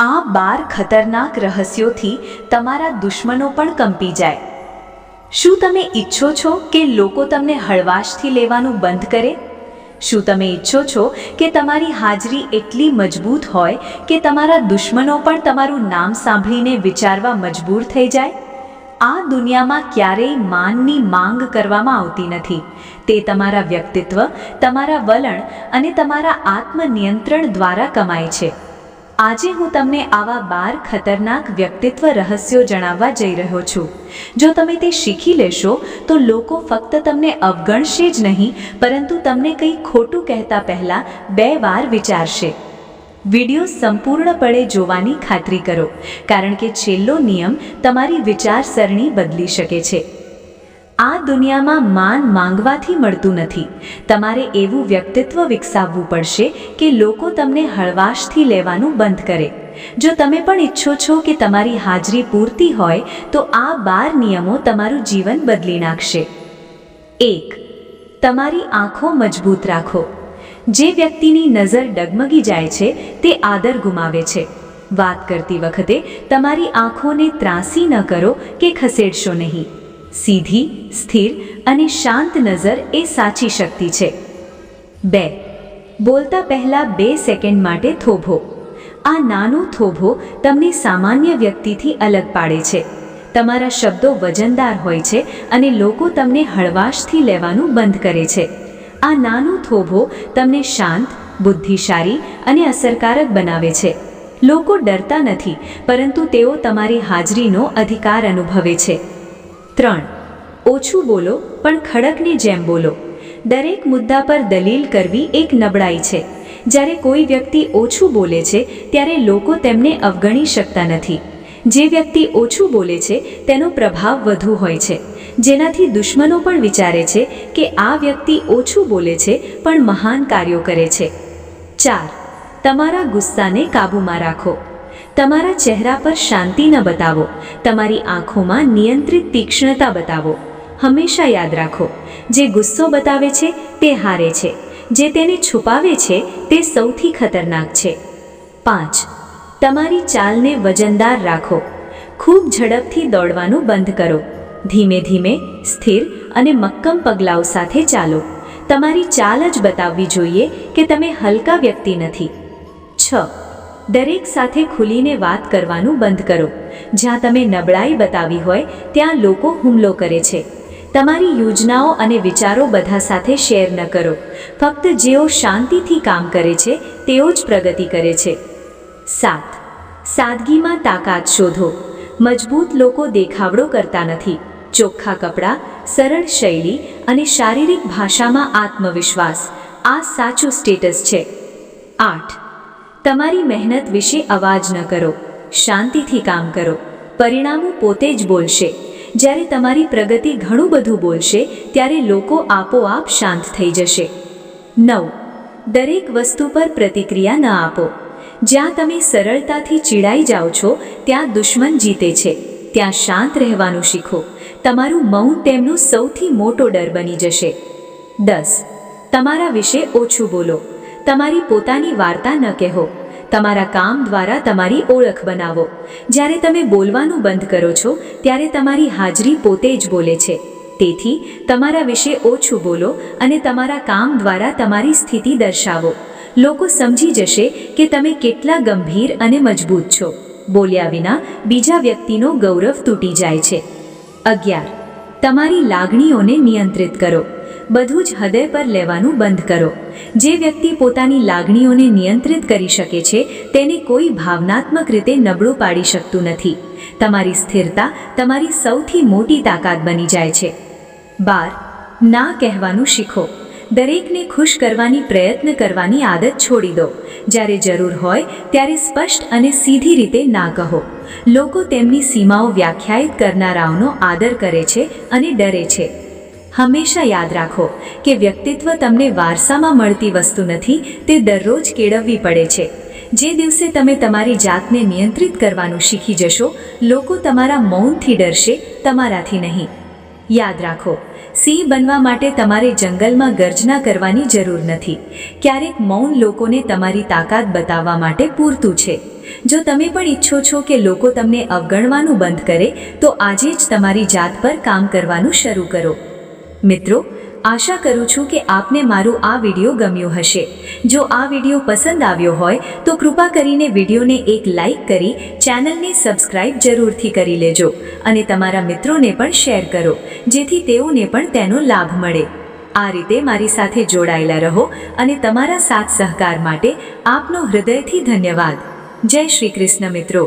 આ 12 ખતરનાક રહસ્યોથી તમારા દુશ્મનો પણ કંપી જાય. શું તમે ઈચ્છો છો કે લોકો તમને હળવાશથી લેવાનું બંધ કરે? શું તમે ઈચ્છો છો કે તમારી હાજરી એટલી મજબૂત હોય કે તમારા દુશ્મનો પણ તમારું નામ સાંભળીને વિચારવા મજબૂર થઈ જાય? આ દુનિયામાં ક્યારેય માનની માંગ કરવામાં આવતી નથી. તે તમારા વ્યક્તિત્વ, તમારા વલણ અને તમારા આત્મનિયંત્રણ દ્વારા કમાય છે. આજે હું તમને આવા 12 ખતરનાક વ્યક્તિત્વ રહસ્યો જણાવવા જઈ રહ્યો છું. જો તમે તે શીખી લેશો તો લોકો ફક્ત તમને અવગણશે જ નહીં, પરંતુ તમને કંઈ ખોટું કહેતા પહેલાં 2 વાર વિચારશે. વિડીયો સંપૂર્ણપણે જોવાની ખાતરી કરો, કારણ કે છેલ્લો નિયમ તમારી વિચારસરણી બદલી શકે છે. આ દુનિયામાં માન માંગવાથી મળતું નથી. તમારે એવું વ્યક્તિત્વ વિકસાવવું પડશે કે લોકો તમને હળવાશથી લેવાનું બંધ કરે. જો તમે પણ ઈચ્છો છો કે તમારી હાજરી પૂરતી હોય તો આ 12 નિયમો તમારું જીવન બદલી નાખશે. 1. તમારી આંખો મજબૂત રાખો. જે વ્યક્તિની નજર ડગમગી જાય છે તે આદર ગુમાવે છે. વાત કરતી વખતે તમારી આંખોને ત્રાંસી ન કરો કે ખસેડશો નહીં. સીધી, સ્થિર અને શાંત નજર એ સાચી શક્તિ છે. 2. બોલતા પહેલા 2 સેકન્ડ માટે થોભો. આ નાનો થોભો તમને સામાન્ય વ્યક્તિથી અલગ પાડે છે. તમારા શબ્દો વજનદાર હોય છે અને લોકો તમને હળવાશથી લેવાનું બંધ કરે છે. આ નાનો થોભો તમને શાંત, બુદ્ધિશાળી અને અસરકારક બનાવે છે. લોકો ડરતા નથી, પરંતુ તેઓ તમારી હાજરીનો અધિકાર અનુભવે છે. 3. ઓછું બોલો પણ ખડકની જેમ બોલો. દરેક મુદ્દા પર દલીલ કરવી એક નબળાઈ છે. જ્યારે કોઈ વ્યક્તિ ઓછું બોલે છે ત્યારે લોકો તેમને અવગણી શકતા નથી. જે વ્યક્તિ ઓછું બોલે છે તેનો પ્રભાવ વધુ હોય છે, જેનાથી દુશ્મનો પણ વિચારે છે કે આ વ્યક્તિ ઓછું બોલે છે પણ મહાન કાર્યો કરે છે. 4. તમારા ગુસ્સાને કાબૂમાં રાખો. તમારા ચહેરા પર શાંતિ ન બતાવો. તમારી આંખોમાં નિયંત્રિત તીક્ષ્ણતા બતાવો. હંમેશા યાદ રાખો, જે ગુસ્સો બતાવે છે તે હારે છે, જે તેને છુપાવે છે તે સૌથી ખતરનાક છે. 5. તમારી ચાલને વજનદાર રાખો. ખૂબ ઝડપથી દોડવાનું બંધ કરો. ધીમે ધીમે, સ્થિર અને મક્કમ પગલાઓ સાથે ચાલો. તમારી ચાલ જ બતાવવી જોઈએ કે તમે હલકા વ્યક્તિ નથી. 6. દરેક સાથે ખુલીને વાત કરવાનું બંધ કરો. જ્યાં તમે નબળાઈ બતાવી હોય ત્યાં લોકો હુમલો કરે છે. તમારી યોજનાઓ અને વિચારો બધા સાથે શેર ન કરો. ફક્ત જેઓ શાંતિથી કામ કરે છે તેઓ જ પ્રગતિ કરે છે. 7. સાદગીમાં તાકાત શોધો. મજબૂત લોકો દેખાવડો કરતા નથી. ચોખ્ખા કપડાં, સરળ શૈલી અને શારીરિક ભાષામાં આત્મવિશ્વાસ, આ સાચું સ્ટેટસ છે. 8. તમારી મહેનત વિશે અવાજ ન કરો. શાંતિથી કામ કરો. પરિણામો પોતે જ બોલશે. જ્યારે તમારી પ્રગતિ ઘણું બધું બોલશે ત્યારે લોકો આપોઆપ શાંત થઈ જશે. 9. દરેક વસ્તુ પર પ્રતિક્રિયા ન આપો. જ્યાં તમે સરળતાથી ચીડાઈ જાઓ છો ત્યાં દુશ્મન જીતે છે. ત્યાં શાંત રહેવાનું શીખો. તમારું મૌન તેમનો સૌથી મોટો ડર બની જશે. 10. તમારા વિશે ઓછું બોલો. તમારી પોતાની વાર્તા ન કહેવો. તમારા કામ દ્વારા તમારી ઓળખ બનાવો. જ્યારે તમે બોલવાનું બંધ કરો છો ત્યારે તમારી હાજરી પોતે જ બોલે છે. તેથી તમારા વિશે ઓછું બોલો અને તમારા કામ દ્વારા તમારી સ્થિતિ દર્શાવો. લોકો સમજી જશે કે તમે કેટલા ગંભીર અને મજબૂત છો. બોલ્યા વિના બીજા વ્યક્તિનો ગૌરવ તૂટી જાય છે. 11. તમારી લાગણીઓને નિયંત્રિત કરો. બધું જ હૃદય પર લેવાનું બંધ કરો. જે વ્યક્તિ પોતાની લાગણીઓને નિયંત્રિત કરી શકે છે તેને કોઈ ભાવનાત્મક રીતે નબળું પાડી શકતું નથી. તમારી સ્થિરતા તમારી સૌથી મોટી તાકાત બની જાય છે. 12. ના કહેવાનું શીખો. દરેકને ખુશ કરવાની પ્રયત્ન કરવાની આદત છોડી દો. જ્યારે જરૂર હોય ત્યારે સ્પષ્ટ અને સીધી રીતે ના કહો. લોકો તેમની સીમાઓ વ્યાખ્યાયિત કરનારાઓનો આદર કરે છે અને ડરે છે. હંમેશા યાદ રાખો કે વ્યક્તિત્વ તમને વારસામાં મળતી વસ્તુ નથી, તે દરરોજ કેળવવી પડે છે. જે દિવસે તમે તમારી જાતને નિયંત્રિત કરવાનું શીખી જશો, લોકો તમારા મૌનથી ડરશે, તમારાથી નહીં. યાદ રાખો, સિંહ બનવા માટે તમારે જંગલમાં ગર્જના કરવાની જરૂર નથી. ક્યારેક મૌન લોકોને તમારી તાકાત બતાવવા માટે પૂરતું છે. જો તમે પણ ઈચ્છો છો કે લોકો તમને અવગણવાનું બંધ કરે, તો આજે જ તમારી જાત પર કામ કરવાનું શરૂ કરો. મિત્રો, આશા કરું છું કે આપને મારું આ વિડીયો ગમ્યો હશે. જો આ વિડીયો પસંદ આવ્યો હોય તો કૃપા કરીને વિડીયોને એક લાઈક કરી ચેનલને સબસ્ક્રાઇબ જરૂરથી કરી લેજો અને તમારા મિત્રોને પણ શેર કરો, જેથી તેઓને પણ તેનો લાભ મળે. આ રીતે મારી સાથે જોડાયેલા રહો અને તમારા સાથ સહકાર માટે આપનો હૃદયથી ધન્યવાદ. જય શ્રી કૃષ્ણ મિત્રો.